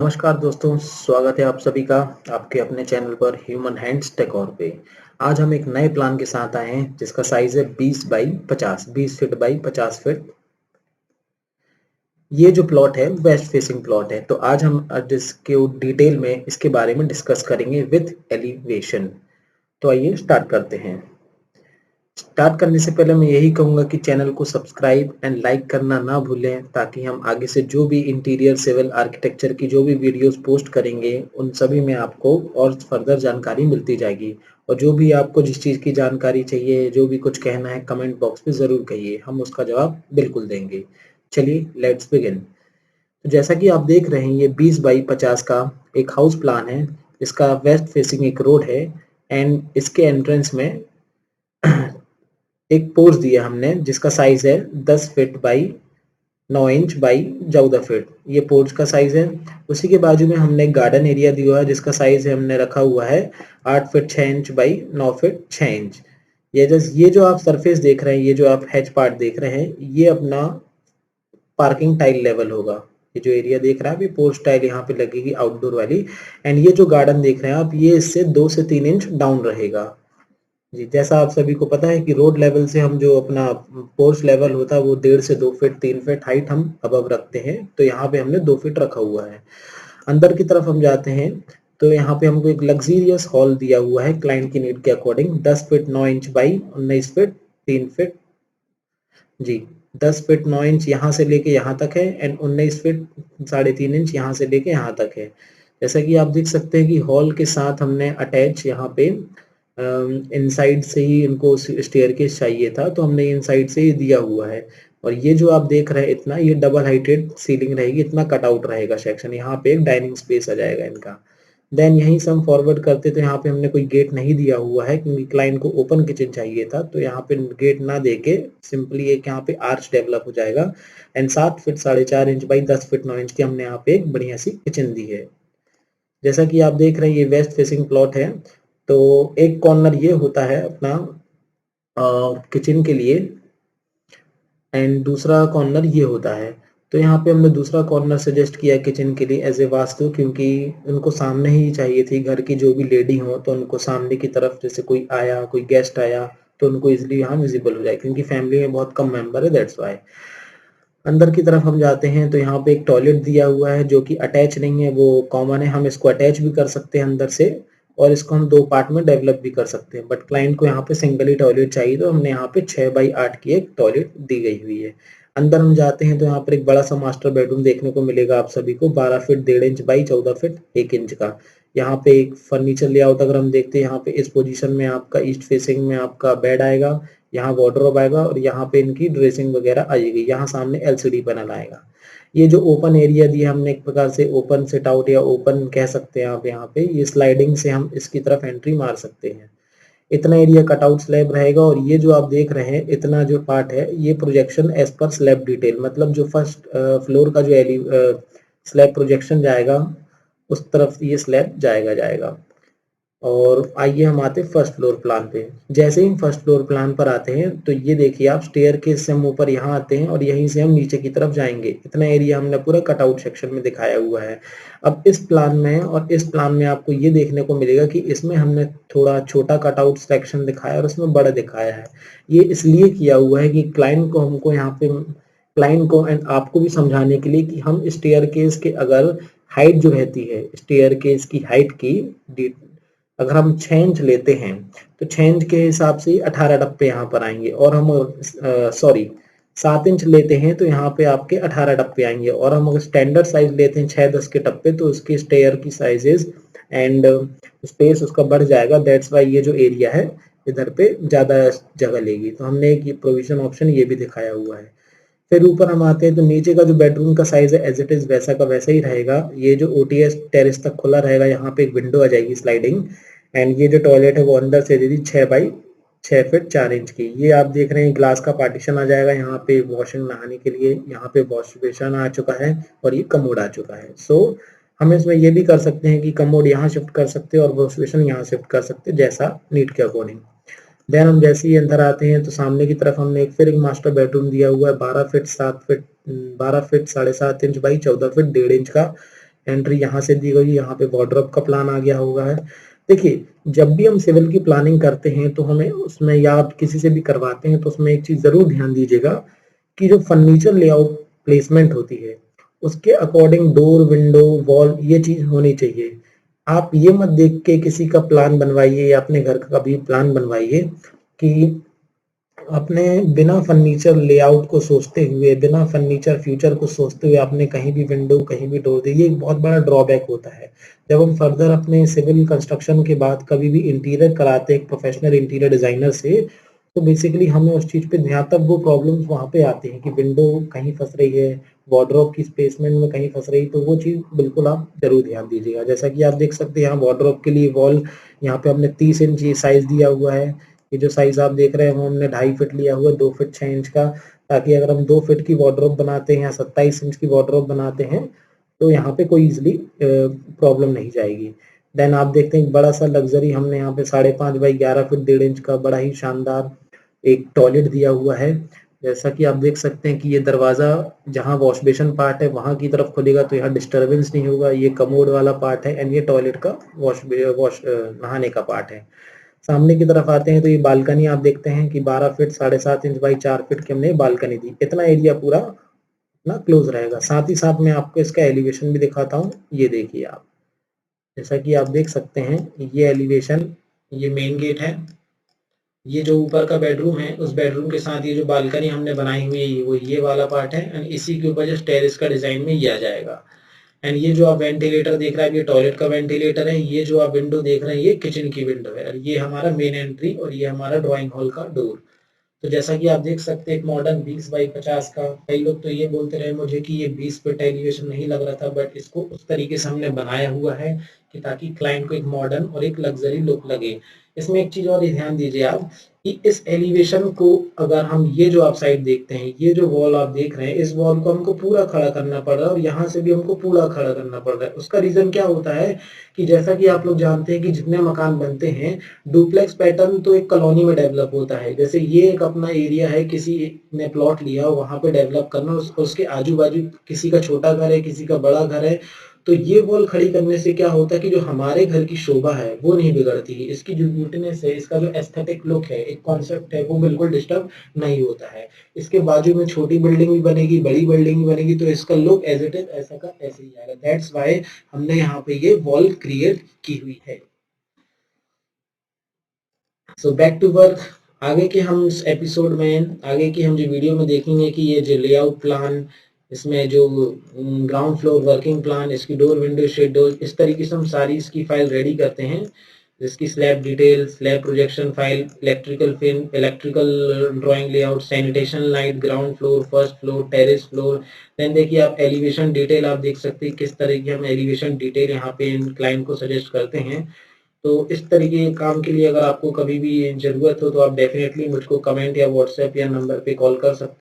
नमस्कार दोस्तों, स्वागत है आप सभी का आपके अपने चैनल पर ह्यूमन हैंड्स डेकोर पे। आज हम एक नए प्लान के साथ आए हैं जिसका साइज है 20 बाई 50, 20 फीट बाई 50 फीट। ये जो प्लॉट है वेस्ट फेसिंग प्लॉट है। तो आज हम इसके डिटेल में इसके बारे में डिस्कस करेंगे विथ एलिवेशन। तो आइए स्टार्ट करते हैं। स्टार्ट करने से पहले मैं यही कहूँगा कि चैनल को सब्सक्राइब एंड लाइक करना ना भूलें, ताकि हम आगे से जो भी इंटीरियर सिविल आर्किटेक्चर की जो भी वीडियोस पोस्ट करेंगे उन सभी में आपको और फर्दर जानकारी मिलती जाएगी। और जो भी आपको जिस चीज़ की जानकारी चाहिए, जो भी कुछ कहना है, कमेंट बॉक्स में ज़रूर कहिए, हम उसका जवाब बिल्कुल देंगे। चलिए लेट्स बिगिन। तो जैसा कि आप देख रहे हैं, ये 20 बाई 50 का एक हाउस प्लान है। इसका वेस्ट फेसिंग एक रोड है एंड इसके एंट्रेंस में एक पोर्च दिया हमने जिसका साइज है 10 feet by 9 inch by 14 feet. ये पोर्च का साइज है। उसी के बाजू में हमने एक गार्डन एरिया दिया हुआ है जिसका साइज है हमने रखा हुआ है 8 feet 6 inch by 9 feet 6 inch. ये जो आप सरफेस देख रहे हैं, ये जो आप हैच पार्ट देख रहे हैं, ये अपना पार्किंग टाइल लेवल होगा। ये जो एरिया देख रहा है, अभी पोर्च टाइल यहाँ पे लगेगी आउटडोर वाली। एंड ये जो गार्डन देख रहे हैं आप, ये इससे 2 से 3 इंच डाउन रहेगा। जी, जैसा आप सभी को पता है कि रोड लेवल से हम जो अपना पोर्च लेवल होता है वो 1.5 से 2 फीट 3 फीट हाइट हम अबव रखते हैं। तो यहाँ पे हमने 2 फीट रखा हुआ है। अंदर की तरफ हम जाते हैं तो यहाँ पे हमको एक लग्जीरियस हॉल दिया हुआ है क्लाइंट की नीड के according. 10 feet 9 inch by 19 feet 3 feet. जी, 10 फीट 9 इंच यहाँ से लेके यहाँ तक है एंड 19 फीट 3.5 इंच यहाँ से लेके यहाँ तक है। जैसा कि आप देख सकते हैं कि हॉल के साथ हमने अटैच यहाँ पे इनसाइड से ही इनको स्टेयरकेस चाहिए था, तो हमने इनसाइड से ही दिया हुआ है। और ये जो आप देख रहे हैं इतना, ये डबल हाइटेड सीलिंग रहेगी, इतना कटआउट रहेगा सेक्शन। यहाँ पे एक डाइनिंग स्पेस आ जाएगा इनका। देन यहीं से हम फॉरवर्ड करते तो यहाँ पे हमने कोई गेट नहीं दिया हुआ है क्योंकि क्लाइंट को ओपन किचन चाहिए था। तो यहाँ पे गेट ना देके सिंपली एक यहाँ पे आर्च डेवलप हो जाएगा। And 7 feet 4.5 inch by 10 feet 9 inch की हमने यहाँ पे एक बढ़िया सी किचन दी है। जैसा कि आप देख रहे हैं, ये वेस्ट फेसिंग प्लॉट है। तो एक कॉर्नर ये होता है अपना किचन के लिए एंड दूसरा कॉर्नर ये होता है। तो यहाँ पे हमने दूसरा कॉर्नर सजेस्ट किया किचन के लिए एज ए वास्तु, क्योंकि उनको सामने ही चाहिए थी। घर की जो भी लेडी हो तो उनको सामने की तरफ, जैसे कोई आया, कोई गेस्ट आया, तो उनको इजिली यहाँ विजिबल हो जाए, क्योंकि फैमिली में बहुत कम मेंबर है, दैट्स वाई। अंदर की तरफ हम जाते हैं तो यहाँ पे एक टॉयलेट दिया हुआ है जो कि अटैच नहीं है, वो कॉमन है। हम इसको अटैच भी कर सकते हैं अंदर से और इसको हम 2 पार्ट में डेवलप भी कर सकते हैं, बट क्लाइंट को यहाँ पे सिंगल ही टॉयलेट चाहिए, तो हमने यहाँ पे 6 बाई 8 की एक टॉयलेट दी गई हुई है। अंदर हम जाते हैं तो यहाँ पर एक बड़ा सा मास्टर बेडरूम देखने को मिलेगा आप सभी को, 12 feet 1.5 inch by 14 feet 1 inch का। यहाँ पे एक फर्नीचर लेआउट अगर हम देखते हैं, यहाँ पे इस पोजीशन में आपका ईस्ट फेसिंग में आपका बेड आएगा, यहाँ वार्डरोब आएगा और यहाँ पे इनकी ड्रेसिंग वगैरह आएगी। यहाँ सामने एलसीडी पैनल आएगा। ये जो ओपन एरिया दिया हमने, एक प्रकार से ओपन सिट आउट या ओपन कह सकते हैं आप, यहाँ पे ये स्लाइडिंग से हम इसकी तरफ एंट्री मार सकते हैं। इतना एरिया कटआउट स्लैब रहेगा और ये जो आप देख रहे हैं इतना जो पार्ट है, ये प्रोजेक्शन एज पर स्लैब डिटेल, मतलब जो फर्स्ट फ्लोर का जो स्लैब प्रोजेक्शन जाएगा उस तरफ ये स्लैब जाएगा। और आइए हम आते हैं फर्स्ट फ्लोर प्लान पे। जैसे ही हम फर्स्ट फ्लोर प्लान पर आते हैं तो ये देखिए आप, स्टेयर केस से हम ऊपर यहाँ आते हैं और यहीं से हम नीचे की तरफ जाएंगे। इतना एरिया हमने पूरा कटआउट सेक्शन में दिखाया हुआ है। अब इस प्लान में आपको ये देखने को मिलेगा कि इसमें हमने थोड़ा छोटा कटआउट सेक्शन दिखाया और उसमें बड़ा दिखाया है। ये इसलिए किया हुआ है कि क्लाइंट को एंड आपको भी समझाने के लिए कि हम स्टेयर केस के अगर हाइट जो रहती है, स्टेयर केस की हाइट की अगर हम 6 इंच लेते हैं तो 6 इंच के हिसाब से 18 टप्पे यहाँ पर आएंगे। और हम 7 इंच लेते हैं तो यहाँ पे आपके 18 टप्पे आएंगे। और हम अगर स्टैंडर्ड साइज लेते हैं 6-10 के टप्पे, तो उसकी स्टेयर की साइजेस एंड स्पेस उसका बढ़ जाएगा। दैट्स वाई ये जो एरिया है इधर पे ज्यादा जगह लेगी। तो हमने एक प्रोविजन ऑप्शन ये भी दिखाया हुआ है। फिर ऊपर हम आते हैं तो नीचे का जो बेडरूम का साइज है एज इट इज वैसा का वैसा ही रहेगा। ये जो ओटीएस टेरेस तक खुला रहेगा, यहाँ पे एक विंडो आ जाएगी स्लाइडिंग। एंड ये जो टॉयलेट है वो अंदर से दे दी 6 बाई 6 फीट 4 इंच की। ये आप देख रहे हैं ग्लास का पार्टीशन आ जाएगा यहाँ पे वॉशिंग नहाने के लिए। यहाँ पे वॉश बेसिन आ चुका है और ये कमोड आ चुका है। सो हम इसमें ये भी कर सकते हैं कि कमोड यहाँ शिफ्ट कर सकते हैं और वॉश बेसिन यहाँ शिफ्ट कर सकते हैं, जैसा नीड के अकॉर्डिंग। देन हम जैसे ही अंदर आते हैं तो सामने की तरफ हमने एक मास्टर बेडरूम दिया हुआ है 12 feet 7 feet 12 feet 7.5 inch by 14 feet 1.5 inch का। एंट्री यहाँ से दी गई, यहाँ पे वार्डरोब का प्लान आ गया होगा है। देखिए, जब भी हम सिविल की प्लानिंग करते हैं तो हमें उसमें, या आप किसी से भी करवाते हैं, तो उसमें एक चीज़ ज़रूर ध्यान दीजिएगा कि जो फर्नीचर लेआउट प्लेसमेंट होती है, उसके अकॉर्डिंग डोर, विंडो, वॉल ये चीज़ होनी चाहिए। आप ये मत देख के किसी का प्लान बनवाइए या अपने घर का कभी प्लान बनवाइए कि अपने बिना फर्नीचर लेआउट को सोचते हुए, बिना फर्नीचर फ्यूचर को सोचते हुए आपने कहीं भी विंडो, कहीं भी डोर दी। ये एक बहुत बड़ा ड्रॉबैक होता है। जब हम फर्दर अपने सिविल कंस्ट्रक्शन के बाद कभी भी इंटीरियर कराते हैं एक प्रोफेशनल इंटीरियर डिजाइनर से, तो बेसिकली हमें उस चीज़ पे ध्यान, तब वो प्रॉब्लम्स वहाँ पे आती हैं कि विंडो कहीं फंस रही है, वार्डरोब की स्पेसमेंट में कहीं फंस रही, तो वो चीज़ बिल्कुल आप जरूर ध्यान दीजिएगा। जैसा कि आप देख सकते हैं यहाँ वार्डरोब के लिए वॉल, यहाँ पे हमने 30 इंच ये साइज दिया हुआ है। ये जो साइज आप देख रहे हैं वो हमने 2.5 फीट लिया हुआ है, 2 फीट 6 इंच का, ताकि अगर हम 2 फीट की वार्डरोब बनाते हैं या 27 इंच की वार्डरोब बनाते हैं तो यहाँ पे कोई इजिली प्रॉब्लम नहीं जाएगी। देन आप देखते हैं बड़ा सा लग्जरी हमने यहाँ पे 5.5 बाई 11 फीट 1.5 इंच का बड़ा ही शानदार एक टॉयलेट दिया हुआ है। जैसा कि आप देख सकते हैं कि ये दरवाजा जहाँ वॉश बेसिन पार्ट है वहां की तरफ खुलेगा तो यहाँ डिस्टरबेंस नहीं होगा। ये कमोड वाला पार्ट है एंड ये टॉयलेट का वॉश नहाने का पार्ट है। सामने की तरफ आते हैं तो ये बालकनी आप देखते हैं कि 12 फीट 7.5 इंच बाई 4 फीट की हमने बालकनी दी। इतना एरिया पूरा ना क्लोज रहेगा। साथ ही साथ मैं आपको इसका एलिवेशन भी दिखाता हूँ। ये देखिए आप, जैसा कि आप देख सकते हैं ये एलिवेशन, ये मेन गेट है। ये जो ऊपर का बेडरूम है उस बेडरूम के साथ ये जो बालकनी हमने बनाई हुई है वो ये वाला पार्ट है एंड इसी के ऊपर जो टेरेस का डिजाइन में ये आ जाएगा। एंड ये जो आप वेंटिलेटर देख रहे हैं ये टॉयलेट का वेंटिलेटर है। ये जो आप विंडो देख रहे हैं ये किचन की विंडो है और ये हमारा मेन एंट्री और ये हमारा ड्राइंग हॉल का डोर। तो जैसा कि आप देख सकते हैं एक मॉडर्न 20 बाई 50 का, कई लोग तो ये बोलते रहे मुझे कि ये 20 फीट एलिवेशन नहीं लग रहा था, बट इसको उस तरीके से हमने बनाया हुआ है कि ताकि क्लाइंट को एक मॉडर्न और एक लग्जरी लुक लगे। इसमें एक चीज और ध्यान दीजिए आप कि इस एलिवेशन को, अगर हम ये जो आप साइड देखते हैं, ये जो वॉल आप देख रहे हैं, इस वॉल को हमको पूरा खड़ा करना पड़ रहा है और यहाँ से भी हमको पूरा खड़ा करना पड़ रहा है। उसका रीजन क्या होता है कि जैसा कि आप लोग जानते हैं कि जितने मकान बनते हैं डुप्लेक्स पैटर्न तो एक कॉलोनी में डेवलप होता है। जैसे ये एक अपना एरिया है, किसी ने प्लॉट लिया वहां पे डेवलप करना, उसके आजू बाजू किसी का छोटा घर है, किसी का बड़ा घर है, तो ये वॉल खड़ी करने से क्या होता है कि जो हमारे घर की शोभा है वो नहीं बिगड़ती है। इसकी जो ब्यूटीनेस है, इसका जो एस्थेटिक लुक है, एक कॉन्सेप्ट है, वो बिल्कुल डिस्टर्ब नहीं होता है। इसके बाजू में छोटी बिल्डिंग भी बनेगी, बड़ी बिल्डिंग भी बनेगी, तो इसका लुक एज इट इज ऐसा का ऐसे ही आएगा। दैट्स वाई हमने यहाँ पे ये वॉल क्रिएट की हुई है। So back to work. आगे के हम इस एपिसोड में, आगे की हम जो वीडियो में देखेंगे कि ये जो लेआउट प्लान, इसमें जो ग्राउंड फ्लोर वर्किंग प्लान, इसकी डोर, विंडो, शेड डोर, इस तरीके से हम सारी इसकी फाइल रेडी करते हैं। जिसकी slab detail, slab projection file, electrical fin, electrical drawing layout, sanitation light, ground floor, first floor, terrace floor. Then देखिए आप एलिवेशन डिटेल आप देख सकते हैं किस तरह की हम एलिवेशन डिटेल यहाँ पे क्लाइंट को सजेस्ट करते हैं। तो इस तरीके के काम के लिए अगर आपको कभी भी ज़रूरत हो तो आप डेफ़िनेटली मुझको कमेंट या व्हाट्सएप या नंबर पे कॉल कर सकते हैं।